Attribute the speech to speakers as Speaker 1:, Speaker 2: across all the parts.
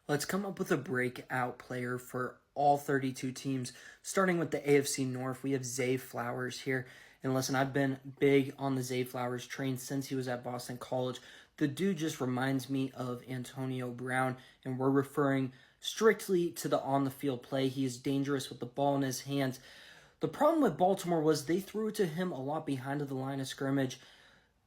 Speaker 1: Let's come up with a breakout player for all 32 teams. Starting with the AFC North, we have Zay Flowers here. And listen, I've been big on the Zay Flowers train since he was at Boston College. The dude just reminds me of Antonio Brown, and we're referring strictly to the on-the-field play. He is dangerous with the ball in his hands. The problem with Baltimore was they threw it to him a lot behind the line of scrimmage.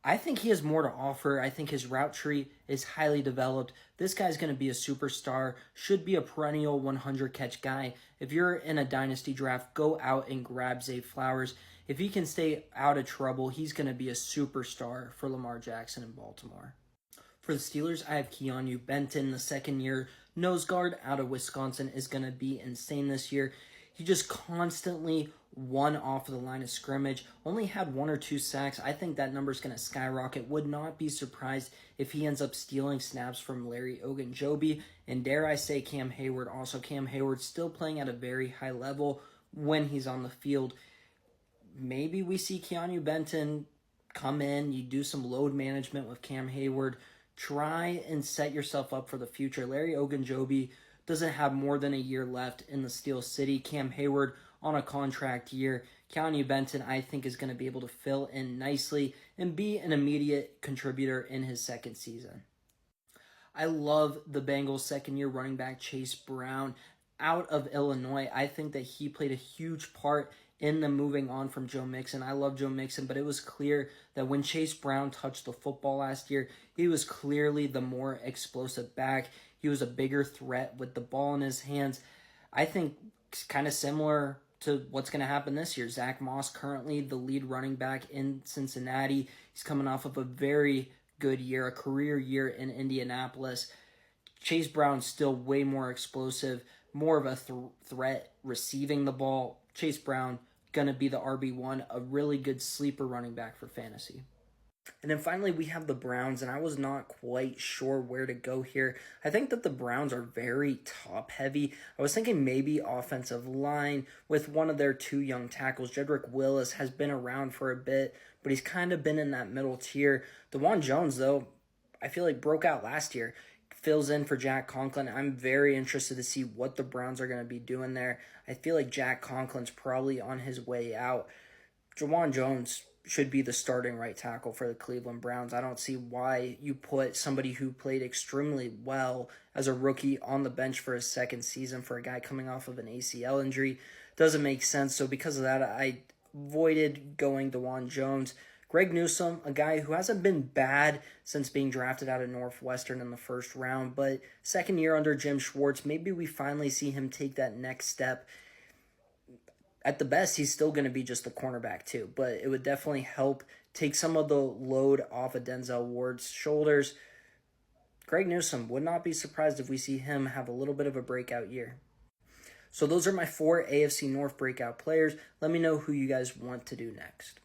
Speaker 1: I think he has more to offer. I think his route tree is highly developed. This guy's going to be a superstar, should be a perennial 100-catch guy. If you're in a dynasty draft, go out and grab Zay Flowers. If he can stay out of trouble, he's going to be a superstar for Lamar Jackson in Baltimore. For the Steelers, I have Keanu Benton, the second-year nose guard out of Wisconsin, is going to be insane this year. He just constantly won off of the line of scrimmage, only had 1 or 2 sacks. I think that number is going to skyrocket. Would not be surprised if he ends up stealing snaps from Larry Ogunjobi, and dare I say Cam Hayward. Also, Cam Hayward still playing at a very high level when he's on the field. Maybe we see Keanu Benton come in, you do some load management with Cam Hayward, try and set yourself up for the future. Larry Ogunjobi doesn't have more than a year left in the Steel City. Cam Hayward on a contract year. Keanu Benton, I think, is going to be able to fill in nicely and be an immediate contributor in his second season. I love the Bengals' second-year running back, Chase Brown, out of Illinois. I think that he played a huge part in the moving on from Joe Mixon. I love Joe Mixon, but it was clear that when Chase Brown touched the football last year, he was clearly the more explosive back. He was a bigger threat with the ball in his hands. I think it's kind of similar to what's going to happen this year. Zach Moss, currently the lead running back in Cincinnati. He's coming off of a very good year, a career year in Indianapolis. Chase Brown's still way more explosive, more of a threat receiving the ball. Chase Brown going to be the RB1, a really good sleeper running back for fantasy. And then finally, we have the Browns, and I was not quite sure where to go here. I think that the Browns are very top-heavy. I was thinking maybe offensive line with one of their 2 young tackles. Jedrick Willis has been around for a bit, but he's kind of been in that middle tier. DeJuan Jones, though, I feel like broke out last year. Fills in for Jack Conklin. I'm very interested to see what the Browns are going to be doing there. I feel like Jack Conklin's probably on his way out. DeJuan Jones should be the starting right tackle for the Cleveland Browns. I don't see why you put somebody who played extremely well as a rookie on the bench for his second season for a guy coming off of an ACL injury. Doesn't make sense. So because of that, I avoided going DeJuan Jones. Greg Newsome, a guy who hasn't been bad since being drafted out of Northwestern in the first round, but second year under Jim Schwartz, maybe we finally see him take that next step. At the best, he's still going to be just the cornerback too, but it would definitely help take some of the load off of Denzel Ward's shoulders. Greg Newsome, would not be surprised if we see him have a little bit of a breakout year. So those are my 4 AFC North breakout players. Let me know who you guys want to do next.